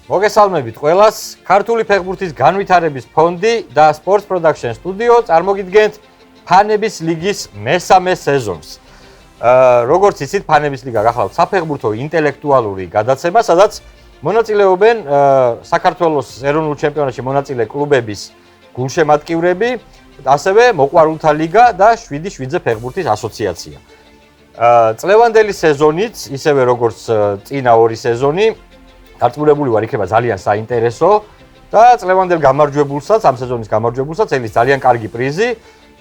მოგესალმებით ყველას. ქართული ფეხბურთის განვითარების ფონდი და Sports Production Studio წარმოგიდგენთ ფანების ლიგის მესამე სეზონს. როგორც იცით, ფანების ლიგა გახლავთ საფეხბურთო ინტელექტუალური გადაცემა, სადაც მონაწილეობენ საქართველოს ეროვნულ ჩემპიონატში მონაწილე კლუბების გულშემატკივრები, ასევე მოყვარულთა ლიგა და 7-7-ზე ფეხბურთის ასოციაცია. წლევანდელი სეზონიც, ისევე როგორც წინა ორი სეზონი, დარწმუნებული ვარ, იქნება ძალიან საინტერესო და წლევანდელ გამარჯვებულსაც, ამ სეზონის გამარჯვებულსაც ელის ძალიან კარგი პრიზი.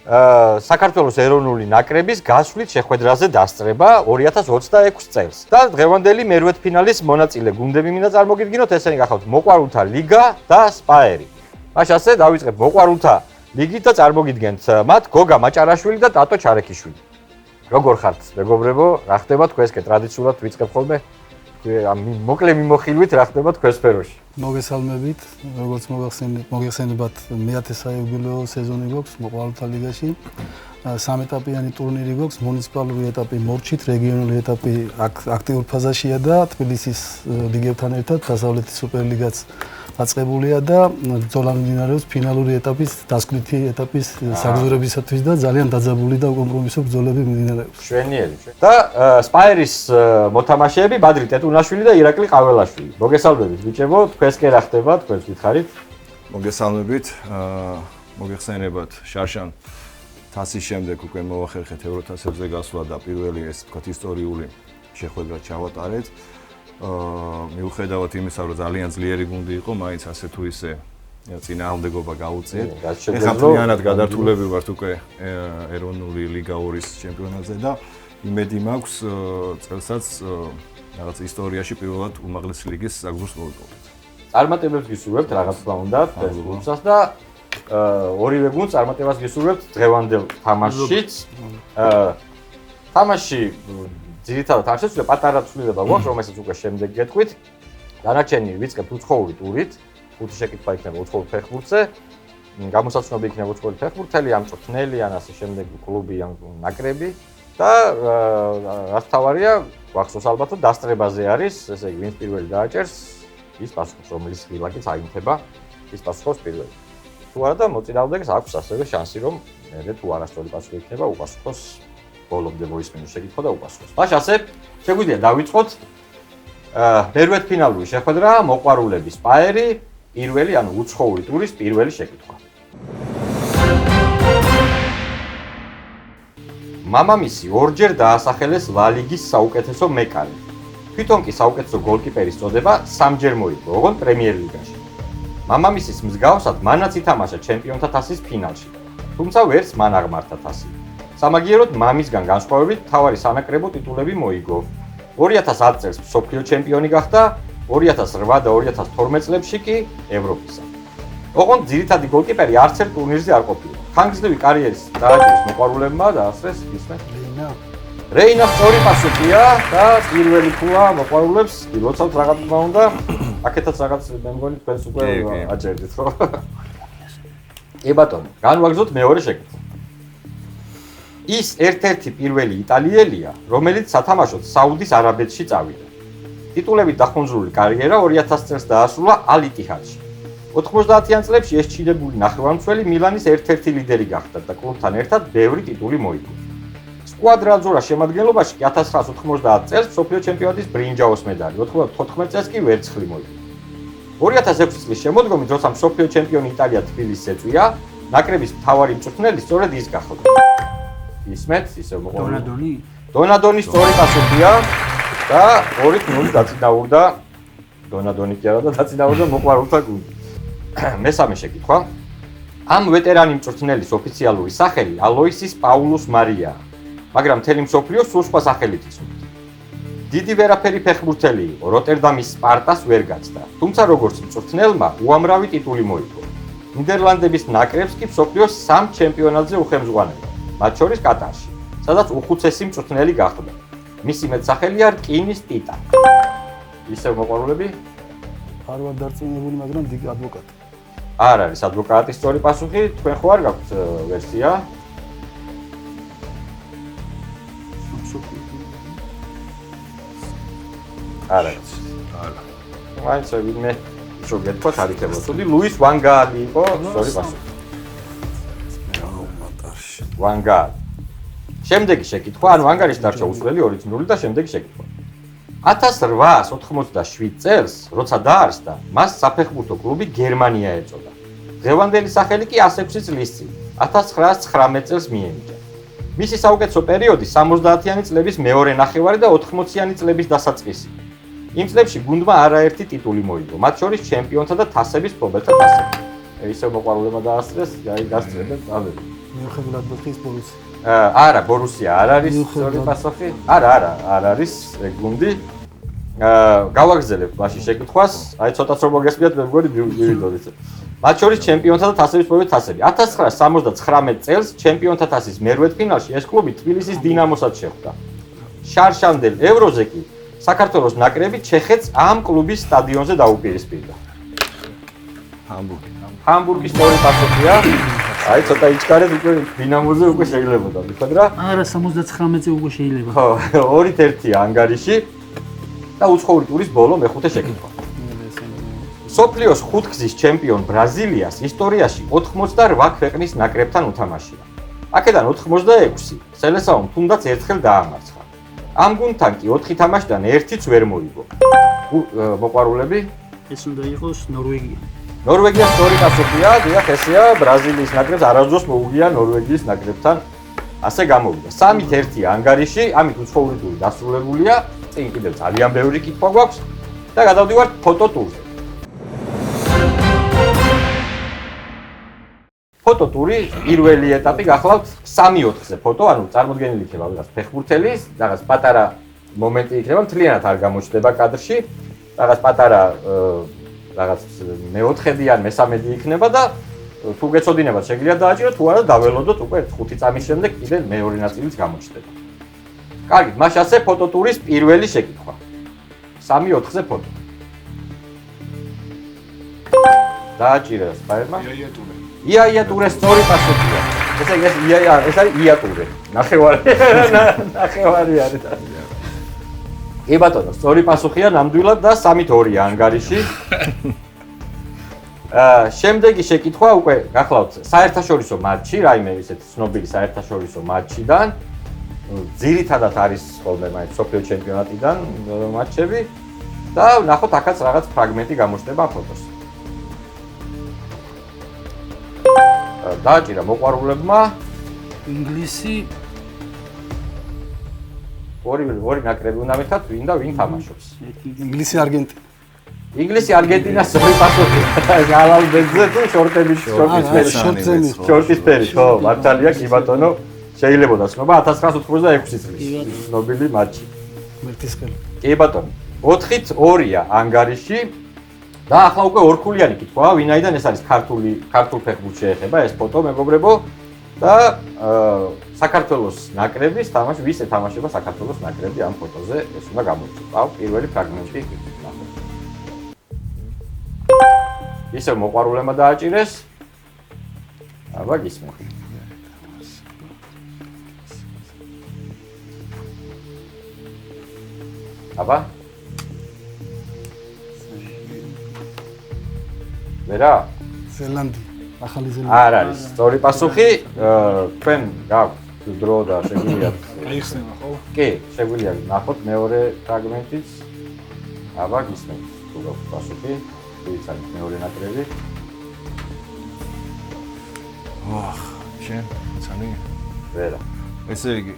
საქართველოს ეროვნული ნაკრების გასვლით შეხვედრაზე დასწრება 2026 წელს. და დღევანდელი მერვედფინალის მონაწილე გუნდები მინდა წარმოგიდგინოთ, ესენი გახავთ მოყვარულთა ლიგა და სპაერი. მაშ ასე დავიწყებ მოყვარულთა ლიგით და წარმოგიდგენთ მათ გოგა მაჭარაშვილი და ტატო ჩარეკიშვილი. როგორ ხართ, მეგობრებო? რა ხდება თქვენსკენ ტრადიციულად ვიწყებ ხოლმე? ამ მოკლე მიმოხილვით რა ხდება თქვენ სფეროში? მოგესალმებით, როგორც მოგეხსენებათ, მე-10 საიუბილეო სეზონი გვაქვს მოყვარულთა ლიგაში. სამეტაპიანი ტურნირი გვაქვს, მუნიციპალური ეტაპი მორჩით, რეგიონული ეტაპი აქტიურ ფაზაშია და თბილისის ლიგებთან ერთად დასავლეთის სუპერლიგაც დაწყებულია და ბრძოლა მიმდინარეობს ფინალური ეტაპის, დასკვნითი ეტაპის საგზურებისათვის და ძალიან დაძაბული და უკომპრომისო ბრძოლები მიმდინარეობს. შვენიერი. და სპაერის მოთამაშეები ბადრი ტეტუნაშვილი და ირაკლი ყაველაშვილი. მოგესალმებით ბიჭებო, თქვენსკენ რა ხდება, თქვენს გითხარით? მოგესალმებით, მოგეხსენებათ შარშან თასის შემდეგ უკვე მოახერხეთ ევროთასებზე გასვლა და პირველი ეს ვთქვათ ისტორიული შეხვედრა ჩავატარეთ. მიუხედავად იმისა, რომ ძალიან ძლიერი გუნდი იყო, მაინც ასე თუ ისე წინააღმდეგობა გაუწიეთ. ეხლა მთლიანად გადართულები ვართ უკვე ეროვნული ლიგა 2-ის ჩემპიონატზე და იმედი მაქვს წელსაც რაღაც ისტორიაში პირველად უმაღლესი ლიგის საგზურს მოვიპოვოთ. წარმატებებს გისურვებთ რაღაც თქმა უნდა ფეხბურთსაც და ორივე გუნდს წარმატებას გისურვებთ დღევანდელ თამაშშიც. თამაში ძირითადად არ შეცვლა პატარა ცვლილება გვაქვს, რომელსაც უკვე შემდეგ გეტყვით. დანარჩენი ვიწყებთ უცხოური ტურით. ხუთი შეკითხვა იქნება უცხოურ ფეხბურთზე. გამოსაცნობი იქნება უცხოური ფეხბურთელი, ამ წვრთნელი ან ასე შემდეგ კლუბი ან ნაკრები და რაც თავარია, გვახსოვს ალბათ რომ დასწრებაზე არის, ესე იგი ვინც პირველი დააჭერს, ის პასუხობს, რომელიც ღილაკიც აინთება, ის პასუხობს პირველი. თუ არა და მოწინააღმდეგეს აქვს ასევე შანსი, რომ მე თუ არასწორი პასუხი იქნება, უპასუხოს ბოლომდე მოისმენოს შეკითხვა და უპასუხოს. მაშ ასე შეგვიძლია დავიწყოთ მერვედფინალური შეხვედრა მოყვარულების სპაერი, პირველი ანუ უცხოური ტურის პირველი შეკითხვა. მამამისი ორჯერ დაასახელეს ლა ლიგის საუკეთესო მეკარე. თვითონ კი საუკეთესო გოლკიპერის წოდება სამჯერ მოიგო, ოღონდ პრემიერ ლიგაში. მამამისის მსგავსად მანაც ითამაშა ჩემპიონთა თასის ფინალში, თუმცა ვერც მან აღმართა თასი. სამაგიეროდ მამისგან განსხვავებით მთავარი სანაკრებო ტიტულები მოიგო. 2010 წელს მსოფლიო ჩემპიონი გახდა, 2008 და 2012 წლებში კი ევროპისა. ოღონდ ძირითადი გოლკიპერი არც ერთ ტურნირზე არ ყოფილა. ხანგრძლივი კარიერის დააჭერეს მოყვარულებმა და ასრეს ისმეთ რეინა სწორი პასუხია და პირველი ქულა მოყვარულებს გილოცავთ რაღაც თქმა უნდა. აქეთაც რაღაც მე მგონი თქვენს უკვე აჭერდით ხო? კი ბატონო, განვაგრძოთ მეორე შეკითხვა. ის ერთ-ერთი პირველი იტალიელია, რომელიც სათამაშოდ საუდის არაბეთში წავიდა. ტიტულებით დახუნძრული კარიერა 2000 წელს დაასრულა ალ-იტიჰადში. 90-იან წლებში ეს ჩინებული ნახევარმცველი მილანის ერთ-ერთი ლიდერი გახდა და კლუბთან ერთად ბევრი ტიტული მოიგო. სკვადრაძორას შემადგენლობაში 1990 წელს მსოფლიო ჩემპიონატის ბრინჯაოს მედალი, 94 წელს კი ვერცხლი მოიგო. 2006 წლის შემოდგომით, როცა მსოფლიო ჩემპიონი იტალია თბილისს ეწვია, ნაკრების მთავარი მწვრთნელი სწორედ ის გახდა. ისმეთ, ისე დონადონი? დონადონი სწორი პასუხია და 2-0 დაწინაურდა დონადონი კი არა და დაწინაურდა მოყვარულთა გუნდი. მესამე შეკითხვა. ამ ვეტერანი მწვრთნელის ოფიციალური სახელი ალოისის პაულუს მარია, მაგრამ მთელი მსოფლიო სულ სხვა სახელით იცნობს. დიდი ვერაფერი ფეხბურთელი იყო, როტერდამის სპარტას ვერ გაცდა, თუმცა როგორც მწვრთნელმა უამრავი ტიტული მოიგო. ნიდერლანდების ნაკრებს კი მსოფლიოს 3 ჩემპიონატზე უხელმძღვანელა, მათ შორის კატარში, სადაც უხუცესი მწვრთნელი გახდა. მისი მეტსახელია რკინის ტიტანი. ისევ მოყვარულები? არ ვარ დარწმუნებული, მაგრამ დიდ ადვოკატი. არ არის ადვოკატის სწორი პასუხი, თქვენ ხო არ გაქვთ ვერსია? არ არის. არა. მაინც ვინმე რო გეთქვათ არ იქნება ცუდი. ლუის ვან გაალი იყო სწორი პასუხი. ვან გაალი. შემდეგი შეკითხვა, ანუ ვან გაალის დარჩა უსვლელი 2-0 და შემდეგი შეკითხვა. 1897 წელს, როცა დაარსდა, მას საფეხბურთო კლუბი გერმანია ეწოდა. დღევანდელი სახელი კი 106 წლის წინ, 1919 წელს მიენიჭა. მისი საუკეთესო პერიოდი 70-იანი წლების მეორე ნახევარი და 80-იანი წლების დასაწყისი. იმ წლებში გუნდმა არაერთი ტიტული მოიგო, მათ შორის ჩემპიონთა და თასების მფლობელთა თასები. ისევ მოყვარულებმა დაასწრეს, აი გასწრებენ წავედი. მიუხედავად ბოთლის ბოლოს. არა, ბორუსია არ არის სწორი პასუხი. არა, არ არის გუნდი. გავაგზავნებ მაშინ შეკითხვას, აი ცოტაც რომ მოგესმიათ, მე მგონი მივიდოდით. მათ შორის ჩემპიონთა და თასების მფლობელთა თასები. 1979 წელს ჩემპიონთა თასის მერვედფინალში ეს კლუბი თბილისის დინამოსაც შეხვდა. შარშანდელ ევროზე კი საქართველოს ნაკრები ჩეხეთს ამ კლუბის სტადიონზე დაუპირისპირდა. ჰამბურგის სწორი პასუხია. აი ცოტა იჩქარეთ უკვე დინამოზე უკვე შეიძლებოდა, ვიხოთ რა? არა 79-ზე უკვე შეიძლება. ხო, 2-1 ანგარიში და უცხოური ტურის ბოლო მეხუთე შეკითხვა. სოფლიოს ხუთგზის ჩემპიონ ბრაზილიას ისტორიაში 88 ქვეყნის ნაკრებთან უთამაშია. აქედან 86 სელესაომ თუნდაც ერთხელ დაამარცხა. ამ გუნდთან კი 4 თამაშიდან ერთიც ვერ მოიგო. მოყვარულები? ეს უნდა იყოს ნორვეგია. ნორვეგია სწორი პასუხია, დიახ, ესეა, ბრაზილიის ნაკრებს არასდროს მოუგია ნორვეგიის ნაკრებთან. ასე გამოვიდა. 3-1 ანგარიში, ამით უცხოური ტური დასრულებულია. წინ კიდევ ძალიან ბევრი კითხვა გვაქვს და გადავდივართ ფოტო ტურზე. ფოტო ტური პირველი ეტაპი გახლავთ 3-4-ზე ფოტო, ანუ წარმოდგენილი იქნება რაღაც ფეხბურთელის, რაღაც პატარა მომენტი იქნება, მთლიანად არ გამოჩნდება კადრში, რაღაც პატარა რაღაც მეოთხედი ან მესამედი იქნება და თუ გეცოდინებათ შეგიძლიათ დააჭიროთ, თუ არა დაველოდოთ უკვე 5 წამის შემდეგ კიდევ მეორე ნაწილიც გამოჩნდება. კარგით, მაშ ასე ფოტო ტურის პირველი შეკითხვა. 3-4-ზე ფოტო. დააჭირეს ფაერმა? ია ტურე სწორი პასუხია. ეს არის ია ტურე. ნახევარი არის. კი ბატონო, სწორი პასუხია ნამდვილად და 3-2 ანგარიში. შემდეგი შეკითხვა უკვე გახლავთ საერთაშორისო მატჩი, რაიმე ისეთ ცნობილი საერთაშორისო მატჩიდან. ძირითადად არის ხოლმე მაინც სოფლიო ჩემპიონატიდან მატჩები და ნახოთ აქაც რაღაც ფრაგმენტი გამოჩნდება ფოტოს. დააჭირა მოყვარულებმა ინგლისი ორი ნაკრები უნდა მეთქათ ვინ და ვინ თამაშობს. ინგლისი არგენტინა. ინგლისი არგენტინა სწორი პასუხია. გალალბეძე თუ შორტების შორტის ფერი, ხო, მართალია კი ბატონო. შეიძლებოდა ცნობა 1986 წლის ცნობილი მატჩი. მერტისკელი. კი ბატონო. 4-2 ანგარიში და ახლა უკვე ორქულიანი კითხვაა, ვინაიდან ეს არის ქართულ ფეხბურთს შეეხება ეს ფოტო მეგობრებო და საქართველოს ნაკრების თამაში, ვის ეთამაშება საქართველოს ნაკრები ამ ფოტოზე, ეს უნდა გამოიწვიოს. აუ, პირველი ფრაგმენტი ნახოთ. ისევ მოყვარულებმა დააჭირეს. აბა გისმენთ. აბა ვერა? ზელანდია, ახალი ზელანდია. არ არის. სწორი პასუხი, თქვენ გაქვთ დრო და შეგვიძლიათ. აიხსნება ხო? კი, შეგვიძლიათ ნახოთ მეორე ფრაგმენტიც. აბა გისმენთ. თუ გაქვთ პასუხი, ვიც არის მეორე ნაკრები? შენ, ცანი? ვერა. ესე იგი,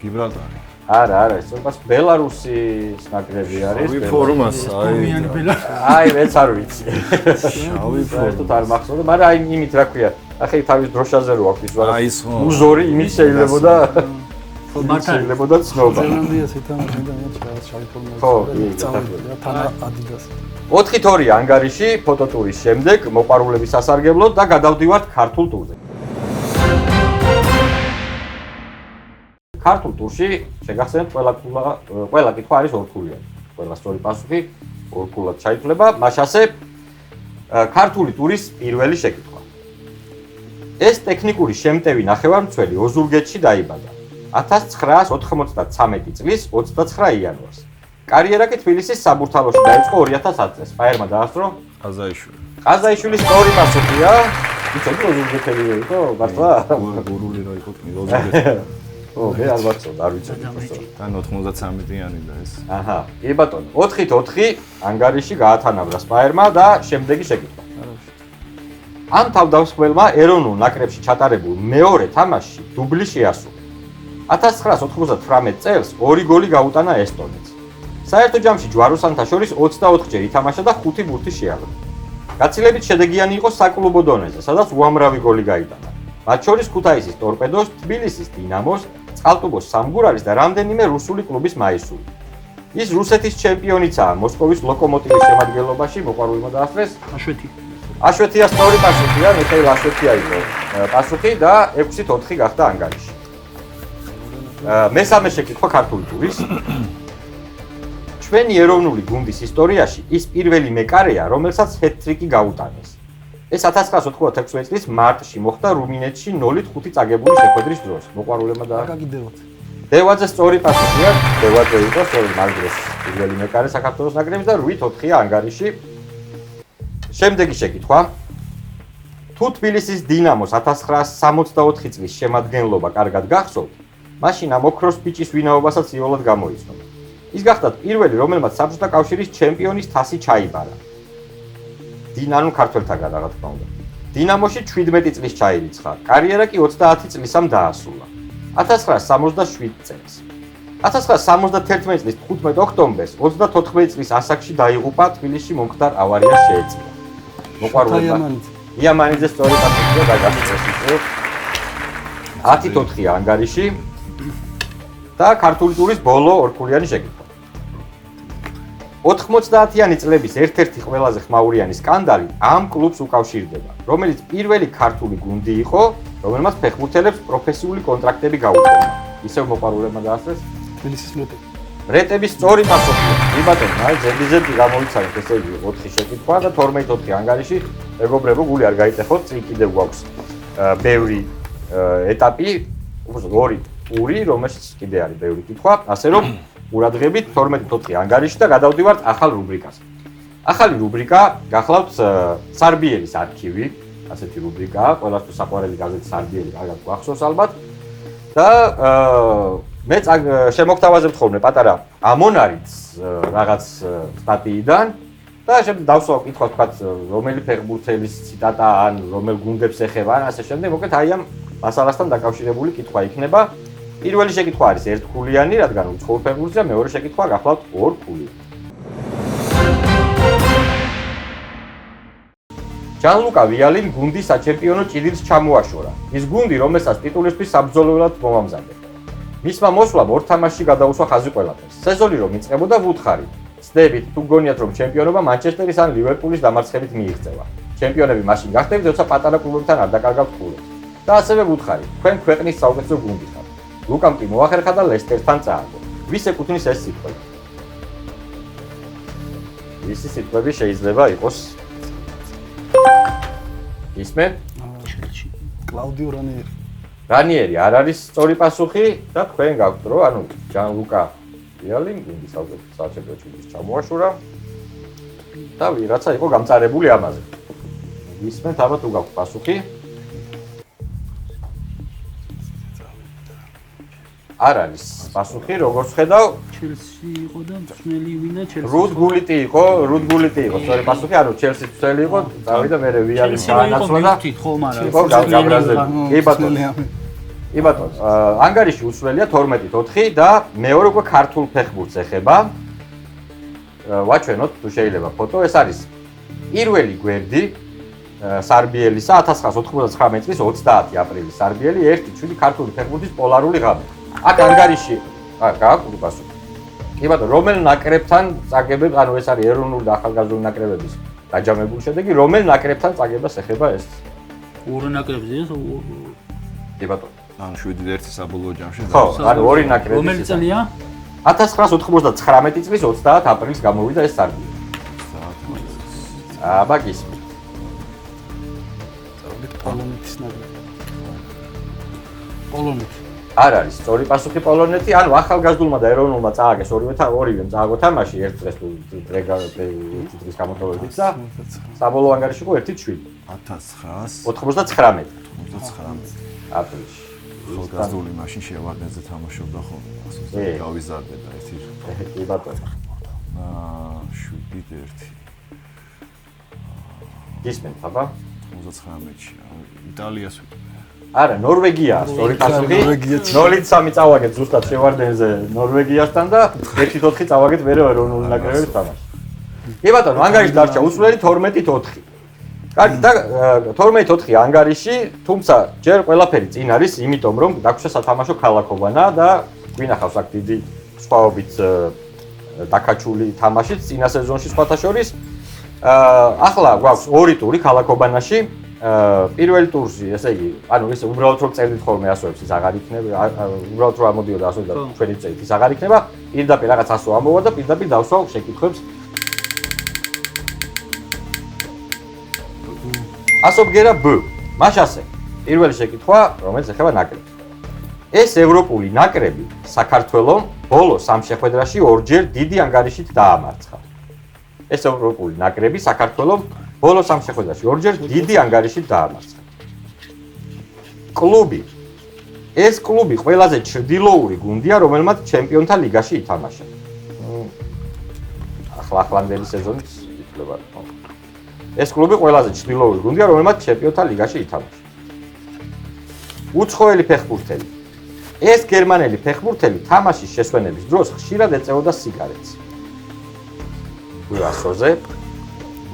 გიბრალტარი. არა, სწორად ბელარუსის ნაკრები არის. შავი ფორმას, აი, მეც არ ვიცი. შავი ფორმას არ მახსოვდა, მაგრამ აი იმით რა ქვია, ახლა თავის დროშაზე რო აქვს ის უზორი, იმით შეიძლებოდა. ხო, მართალია ცნობა. ზელანდიას ეთამაშებდა მე შავი ფორმას. ხო, თან ადიდას. 4-2 ანგარიში ფოტო ტურის შემდეგ მოყვარულების სასარგებლოდ და გადავდივართ ქართულ ტურზე. ქართულ ტურში შეგახსენებთ ყველა კითხვა არის ორქულიანი. ყველა სწორი პასუხი ორქულად ჩაითვლება. მაშ ასე ქართული ტურის პირველი შეკითხვა. ეს ტექნიკური შემტევი ნახევარმცველი ოზურგეთში დაიბადა 1993 წლის 29 იანვარს. კარიერა კი თბილისის საბურთალოში დაიწყო 2010 წელს. სპაერმა დაასწრო ყაზაიშვილი. ყაზაიშვილის სწორი პასუხია. იცოდი ოზურგეთელი იყო, მართლა? გურული რა იყო ოზურგეთელი. ო, მე არ ვაცხოვ, არ ვიცოდი. თან 93-დიანი და ეს. აჰა, კი ბატონო, 4-4 ანგარიში გაათანაბრა სპაერმა და შემდეგი შეკითხვა. ამ თავდამსხმელმა ეროვნულ ნაკრებში ჩატარებულ მეორე თამაშში დუბლი შეასრულა. 1999 წელს 2 გოლი გაუტანა ესტონეთს. საერთო ჯამში ჯვაროსანთა შორის 24-ჯერ ითამაშა და 5 ბურთი შეაყო. გაცილებით შედეგიანი იყო საკლუბო დონეზე, სადაც უამრავი გოლი გაიტანა. მათ შორის ქუთაისის ტორპედოს, თბილისის დინამოს, წყალტუბოს სამგურარის და რამდენიმე რუსული კლუბის მაისური. ის რუსეთის ჩემპიონიცაა მოსკოვის ლოკომოტივის შემადგენლობაში, მოყვარულმა დაასწრეს. აშვეთია სწორი პასუხია, მიხეილ აშვეთია იყო პასუხი და 6-4 გახდა ანგარიში. მესამე შეკითხვა ქართული ტურის. ჩვენი ეროვნული გუნდის ისტორიაში ის პირველი მეკარეა, რომელსაც ჰეტ-ტრიკი გაუტანეს. ეს 1996 წლის მარტში მოხდა რუმინეთში 0-5 წაგებული შეხვედრის დროს. მოყვარულებმა და აკაკიდევათ. დევაძე სწორი პასუხია, დევაძე იყო სწორი მაგდროს პირველი მეკარე საქართველოს ნაკრების და 8-4 ანგარიში. შემდეგი შეკითხვა. თუ თბილისის დინამოს 1964 წლის შემადგენლობა კარგად გახსოვთ, მაშინ ამ ოქროს ბიჭის ვინაობასაც იოლად გამოიცნოთ. ის გახდათ პირველი, რომელმაც საბჭოთა კავშირის ჩემპიონის თასი ჩაიბარა. დინანუ ქართველთაგან რა თქმა უნდა. დინამოში 17 წლის ჩაირიცხა, კარიერა კი 30 წლისამ დაასრულა. 1967 წელს. 1971 წლის 15 ოქტომბერს 34 წლის ასაკში დაიღუპა თბილისში მომხდარ ავარიას შეეწირა. მოყვარულებმა იამანიძე სწორი პასუხია დაგასწრეს ისე 10-4 ანგარიში და ქართული ტურის ბოლო ორქულიანი შეკითხვა. 90-იანი წლების ერთ-ერთი ყველაზე ხმაურიანი სკანდალი ამ კლუბს უკავშირდება, რომელიც პირველი ქართული გუნდი იყო, რომელმაც ფეხბურთელებს პროფესიული კონტრაქტები გაუწევდა. ისევ მოყვარულებმა დაასწრეს თბილისის მეტი. რეტების სწორი პასუხია. კი ბატონო, აი ზედიზედ გამოვიცანეთ ესე იგი 4 შეკითხვა და 12-4 ანგარიში. მეგობრებო, გული არ გაიტეხოთ, წინ კიდევ გვაქვს ბევრი ეტაპი, უბრალოდ 2 ტური, რომელშიც კიდე არის ბევრი კითხვა, ასე რომ ყურადღებით 12-4 ანგარიში და გადავდივართ ახალ რუბრიკაზე. ახალი რუბრიკა გახლავთ სარბიელის არქივი, ასეთი რუბრიკაა, ყველასთვის საყვარელი გაზეთი სარბიელი, კარგად გვახსოვს ალბათ. და მე შემოგთავაზებთ ხოლმე პატარა ამონარიც რაღაც სტატიიდან და შემდეგ დავსვა კითხვა თქვა რომელი ფეხბურთელის ციტატა ან რომელ გუნდებს ეხება ან ასე შემდეგ, მოკლედ აი ამ მასალასთან დაკავშირებული კითხვა იქნება. პირველი შეკითხვა არის ერთქულიანი, რადგან უცხოურ ფეხბურთზე, მეორე შეკითხვა გახლავთ ორქულიანი. ჯანლუკა ვიალიმ გუნდის საჩემპიონო ჭიდილს ჩამოაშორა. ის გუნდი, რომელსაც ტიტულისთვის საბრძოლველად მომამზადებდა. მისმა მოსვლამ ორ თამაშში გადაუსვა ხაზი ყველაფერს. სეზონი რომ იწყებოდა ვუთხარი. ცდებით, თუ გონიათ რომ ჩემპიონობა მანჩესტერის ან ლივერპულის დამარცხებით მიიღწევა. ჩემპიონები მაშინ გახდებით, როცა პატარა კლუბებთან არ დაკარგავთ ქულებს. და ასევე ვუთხარი, თქვენ ქვეყნის საუკეთესო გუნდი ხართ. ლუკამ კი მოახერხა და ლესტერთან წააგო. ვის ეკუთვნის ეს სიტყვები? ისი სიტყვები შეიძლება იყოს ისმენ? კლაუდიო რანიერი. რანიერი არ არის სწორი პასუხი და თქვენ გაქვთ რომ ანუ ჯანლუკა ვიალიმ გუნდის საუკეთესო საჩემპიონო ჭიდილს ჩამოაშორა და ვიღაცა იყო გამწარებული ამაზე. ისმენთ ალბათ თუ გაქვთ პასუხი? არ არის პასუხი, როგორც ხედავ, ჩელსი იყო და მწვრთნელი ვინა ჩელსი. რუდ გულიტი იყო, სწორი პასუხი, ანუ ჩელსის მცველი იყო, წავიდა მე ვიალი დაანაცვლა და იყო გაბრაზებული. კი ბატონო, ანგარიში უსველია 12-4 და მეორე უკვე ქართულ ფეხბურთს ეხება. ვაჩვენოთ თუ შეიძლება ფოტო, ეს არის პირველი გვერდი სარბიელისა 1999 წლის 30 აპრილის სარბიელი 1-7 ქართული ფეხბურთის პოლარული ღამე. აქ ანგარიში გააქვთ პასუხი. კი ბატონო, რომელ ნაკრებთან წაგებებს, ანუ ეს არის ეროვნული და ახალგაზრდული ნაკრებების დაჯამებული შედეგი, რომელ ნაკრებთან წაგებას ეხება ეს? ორი ნაკრებზე ეს? კი ბატონო. ანუ 7-1 საბოლოო ჯამში. ხო, ანუ ორი ნაკრები. რომელი წელია? 1999 წლის 30 აპრილს გამოვიდა ეს სარბიელი. აბა გისმენთ. პოლონეთის ნაკრები. პოლონეთი. არ არის სწორი პასუხი პოლონეთი, ანუ ახალგაზრდულმა და ეროვნულმა წააგეს ორივე წააგო თამაში ერთ დღეს თუ დღის გამოთვლებით და საბოლოო ანგარიში იყო 1-7 1999 აპრილში ახალგაზრდული მაშინ შევარდნეზე თამაშობდა ხოლმე ასოზე გავიზარდე და ერთი კი ბატონო 7-1 გისმენთ აბა 99-ში იტალიას არა, ნორვეგია, სწორი პასუხი. 0-3 წავაგეთ ზუსტად შევარდენზე ნორვეგიასთან და 1-4 წავაგეთ მერე ეროვნული ნაკრებების თამაში. კი ბატონო, ანგარიში დარჩა უცვლელი 12-4. კარგი და 12-4 ანგარიში, თუმცა ჯერ ყველაფერი წინ არის, იმიტომ რომ დაგვშა სათამაშო ქალაქობანა და გვინახავს აქ დიდი სხვაობით დაკაჩული თამაშიც წინა სეზონში სხვათა შორის. ახლა გვაქვს ორი ტური ქალაქობანაში. პირველ ტურში, ესე იგი, ანუ ის უბრალოდ რომ წერდით ხოლმე ასოებს ის აღარ იქნება, უბრალოდ რომ ამოდიოდა ასოები და ჩვენი წერით ის აღარ იქნება, პირდაპირ რაღაც ასო ამოვა და პირდაპირ დავსვავ შეკითხვებს. ასობგერა B. მაშასე, პირველი შეკითხვა, რომელიც ეხება ნაკრებს. ეს ევროპული ნაკრები საქართველომ ბოლო 3 შეხვედრაში ორჯერ დიდი ანგარიშით დაამარცხა. ეს ევროპული ნაკრები საქართველომ ბოლო 3 შეხვედრაში ორჯერ დიდი ანგარიშით დაამარცხა. კლუბი. ეს კლუბი ყველაზე ჩრდილოური გუნდია, რომელმაც ჩემპიონთა ლიგაში ითამაშა. ახლანდელი სეზონიც ითვლება. ეს კლუბი ყველაზე ჩრდილოური გუნდია, რომელმაც ჩემპიონთა ლიგაში ითამაშა. უცხოელი ფეხბურთელი. ეს გერმანელი ფეხბურთელი თამაშის შესვენების დროს ხშირად ეწეოდა სიგარეტს.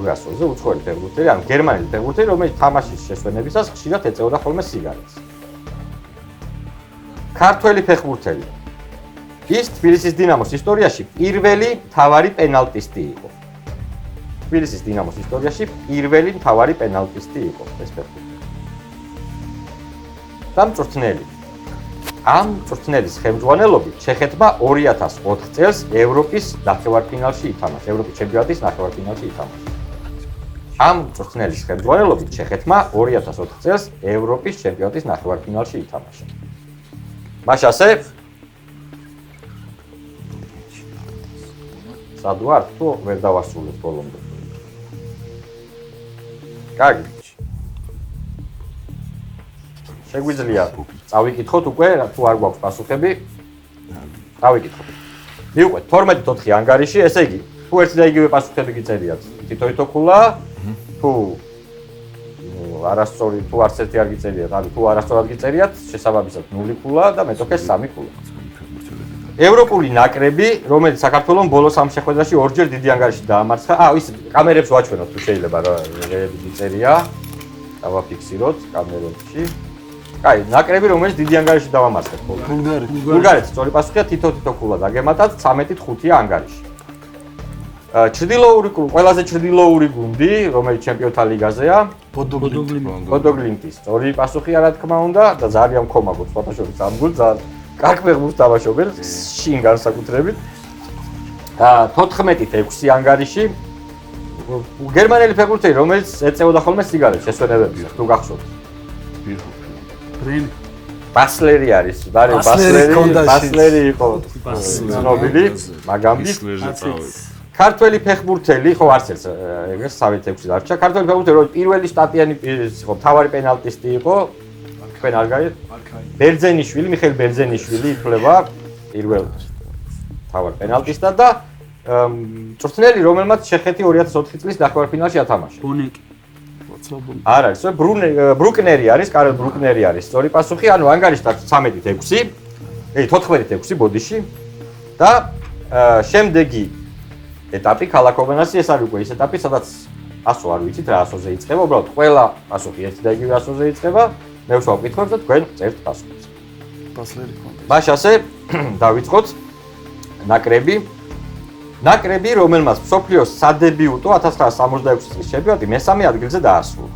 გასოზე უცხოელი ფეხბურთელი, ანუ გერმანელი ფეხბურთელი, რომელიც თამაშის შესვენებისას ხშირად ეწეოდა ხოლმე სიგარეტს. ქართველი ფეხბურთელი. ის თბილისის დინამოს ისტორიაში პირველი მთავარი პენალტისტი იყო. თბილისის დინამოს ისტორიაში პირველი მთავარი პენალტისტი იყო ეს ფეხბურთელი. დამწვრთნელი. ამ მწვრთნელის ხელმძღვანელობით ჩეხეთმა 2004 წელს ევროპის ნახევარფინალში ითამაშა, ევროპის ჩემპიონატის ნახევარფინალში ითამაშა. ამ მწვრთნელის ხელმძღვანელობით ჩეხეთმა 2004 წელს ევროპის ჩემპიონატის ნახევარფინალში ითამაშა. მაშასე სად ვარ თუ ვერ დავასრულებ ბოლომდე. კარგი. შეგვიძლია წავიკითხოთ უკვე თუ არ გვაქვს პასუხები. წავიკითხოთ. მივყვეთ 12-4 ანგარიში, ესე იგი, თუ ერთი და იგივე პასუხები გიწერიათ, თითო ქულა, თუ არასწორი, თუ არც ერთი არ გიწერიათ, ანუ თუ არასწორად გიწერიათ, შესაბამისად 0 ქულა და მეტოქეს 3 ქულა. ევროპული ნაკრები, რომელიც საქართველოს ბოლო 3 შეხვედრაში ორჯერ დიდი ანგარიში დაამარცხა. ის კამერებს ვაჩვენოთ თუ შეიძლება რა გიწერია. დავაფიქსიროთ კამერებში. კაი, ნაკრები, რომელიც დიდი ანგარიში დავამარცხეთ. ბულგარეთი, სწორი პასუხია, თითო ქულა დაგემატათ 13-5 ანგარიში. ყველაზე ჩრდილოური გუნდი, რომელიც ჩემპიონთა ლიგაზეა, ბოდოგლინტის. სწორი პასუხია, რა თქმა უნდა, და ძალიან მქონდა სხვათა შორის ამ გუნდს, ძალიან კარგ ფეხბურთს თამაშობენ, შინ განსაკუთრებით. 14-6 ანგარიში. გერმანელი ფეხბურთელი, რომელიც ეწეოდა ხოლმე სიგარეტს შესვენებებისას, თუ გახსოვთ. ბასლერი არის, ბასლერი იყო ცნობილი, მაგამბი. ქართველი ფეხბურთელი, ხო არც ერთ ეგრეს 3-6 დარჩა. ქართველი ფეხბურთელი, რომელიც პირველი სტატიანი იყო, მთავარი პენალტისტი იყო. თქვენ არ გაიგეთ? ბერძენიშვილი, მიხეილ ბერძენიშვილი ითვლება პირველ მთავარ პენალტისტად და მწვრთნელი, რომელმაც ჩეხეთი 2004 წლის ნახევარფინალში ათამაშა. ბონეკი. არ არის, ბრუკნერი არის, კარელ ბრუკნერი არის. სწორი პასუხი, ანუ ანგარიში დარჩა 13-6, 14-6 ბოდიში და შემდეგი ეტაპი ქალაქობანაში, ეს არის უკვე ის ეტაპი, სადაც ასო არ ვიცით რა ასოზე იწყება, უბრალოდ ყველა პასუხი ერთი და იგივე ასოზე იწყება. მე ვსვავ კითხვებს და თქვენ წერთ პასუხებს. ბასლერი ქონდა. მაშასე დავიწყოთ ნაკრები, რომელმაც მსოფლიოს სადებიუტო 1966 წლის ჩემპიონატი მესამე ადგილზე დაასრულა.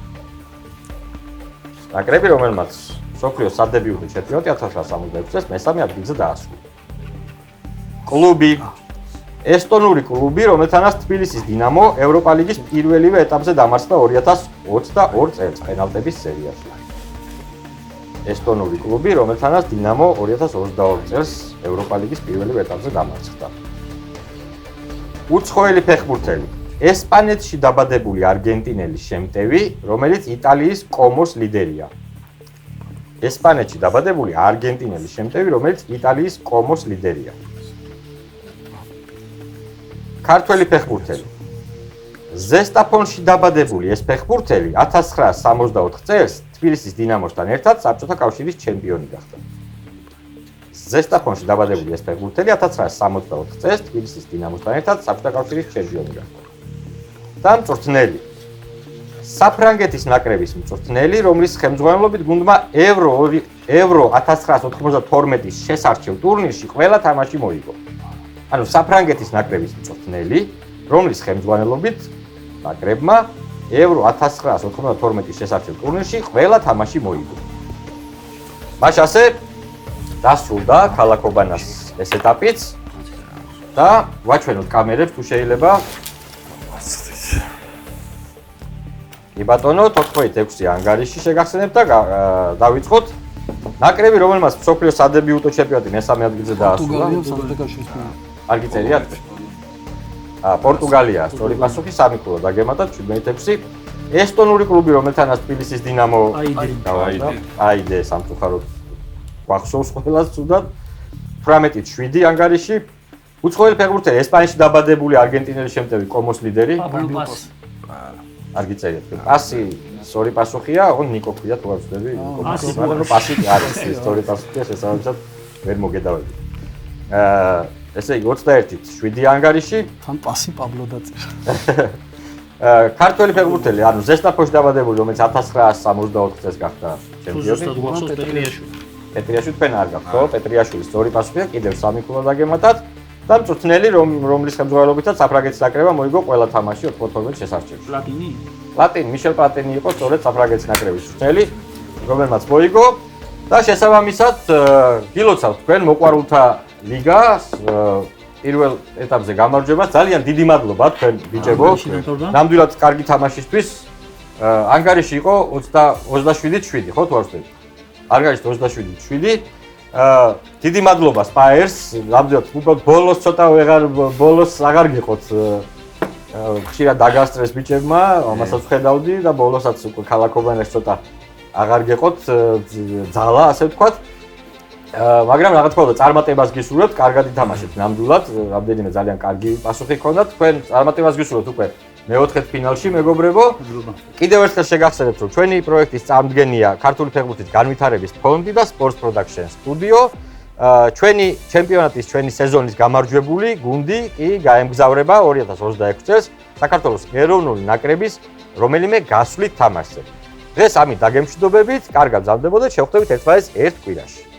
ნაკრები, რომელმაც მსოფლიოს სადებიუტო ჩემპიონატი 1966 წელს მესამე ადგილზე დაასრულა. კლუბი ესტონური კლუბი, რომელთანაც თბილისის დინამო ევროპა ლიგის პირველივე ეტაპზე დამარცხდა 2022 წელს პენალტების სერიაში. ესტონური კლუბი, რომელთანაც დინამო 2022 წელს ევროპა ლიგის პირველი ეტაპზე დამარცხდა. უცხოელი ფეხბურთელი, ესპანეთში დაბადებული არგენტინელი შემტევი, რომელიც იტალიის კომოს ლიდერია. ესპანეთში დაბადებული არგენტინელი შემტევი, რომელიც იტალიის კომოს ლიდერია. ქართველი ფეხბურთელი. ზესტაფონში დაბადებული ეს ფეხბურთელი 1964 წელს თბილისის დინამოსთან ერთად საბჭოთა კავშირის ჩემპიონი გახდა. ზესტაფონში დაბადებული ეს ფეხბურთელი 1964 წელს თბილისის დინამოსთან ერთად საბჭოთა კავშირის ჩემპიონი გახდა. და მწვრთნელი. საფრანგეთის ნაკრების მწვრთნელი, რომლის ხელმძღვანელობით გუნდმა ევრო 1992-ის შესარჩევ ტურნირში ყველა თამაში მოიგო. ანუ საფრანგეთის ნაკრების მწვრთნელი, რომლის ხელმძღვანელობით ნაკრებმა ევრო 1992-ის შესარჩევ ტურნირში ყველა თამაში მოიგო. მაშ ასე დასრულდა ქალაქობანას ეს ეტაპიც და ვაჩვენოთ კამერებს თუ შეიძლება. კი ბატონო, 96 ანგარიში შეგახსენებთ და დავიწყოთ. ნაკრები, რომელმაც მსოფლიოს სადებიუტო ჩემპიონატი მესამე ადგილზე დაასრულა. არ გიწერიათ? პორტუგალია, სწორი პასუხი 3 ქულა დაგემატათ 76. ესტონური კლუბი, რომელთანაც თბილისის დინამო აიდე სამწუხაროდ გვახსოვს ყველას ცუდად. 18-ით 7 ანგარიში. უცხოელი ფეხბურთელი, ესპანეთში დაბადებული არგენტინელი შემტევი კომოს ლიდერი. არ გიწერიათ. პასი სწორი პასუხია, ოღონდ ნიკო ქვია თუ არ ვწდები. მაგრამ პასი არის სწორი პასუხია, შესაბამისად ვერ მოგედავები. ესე იგი 21-ით 7 ანგარიში. თან პასი პაბლო დაწერა. ქართველი ფეხბურთელი, ანუ ზესტაფონში დაბადებული, რომელიც 1964 წელს გახდა ჩემპიონი. პეტრიაშვილი თქვენ არ გაქვთ, ხო? პეტრიაშვილის სწორი პასუხია, კიდევ 3 ქულა დაგემატათ. და მწვრთნელი, რომლის ხელმძღვანელობითაც საფრანგეთის ნაკრებმა მოიგო ყველა თამაში 92 შესარჩევში. პლატინი, მიშელ პლატინი იყო სწორედ საფრანგეთის ნაკრების მწვრთნელი, რომელმაც მოიგო და შესაბამისად გილოცავთ თქვენ მოყვარულთა ლიგას პირველ ეტაპზე გამარჯვებას. ძალიან დიდი მადლობა თქვენ ბიჭებო. ნამდვილად კარგი თამაშისთვის. ანგარიში იყო 27-7, ხო თუ არ ვცდები? ანგარიში 27-7. დიდი მადლობა სპაიერს, ნამდვილად უბრალოდ ბოლოს ცოტა ბოლოს აღარ გიყოთ. ხშირად დაგასტრეს ბიჭებმა, ამასაც ვხედავდი და ბოლოსაც უკვე ქალაქობანაში ცოტა აღარ გიყოთ ძალა, ასე ვთქვათ. მაგრამ რა თქმა უნდა, წარმატებას გისურვებთ, კარგად ითამაშეთ ნამდვილად, რამდენიმე ძალიან კარგი პასუხი ჰქონდათ. თქვენ წარმატებას გისურვებთ უკვე მეოთხედ ფინალში, მეგობრებო. კიდევ ერთხელ შეგახსენებთ, რომ ჩვენი პროექტის წამდგენია ქართული ფეხბურთის განვითარების ფონდი და Sports Production Studio. ჩვენი ჩემპიონატის, ჩვენი სეზონის გამარჯვებული გუნდი კი გაემგზავრება 2026 წელს საქართველოს ეროვნული ნაკრების რომელიმე გასვლით თამაშზე. დღეს ამით დაგემშვიდობებით, კარგად მზადდებოდეთ, შევხვდებით ერთმანეთს ერთ კვირაში.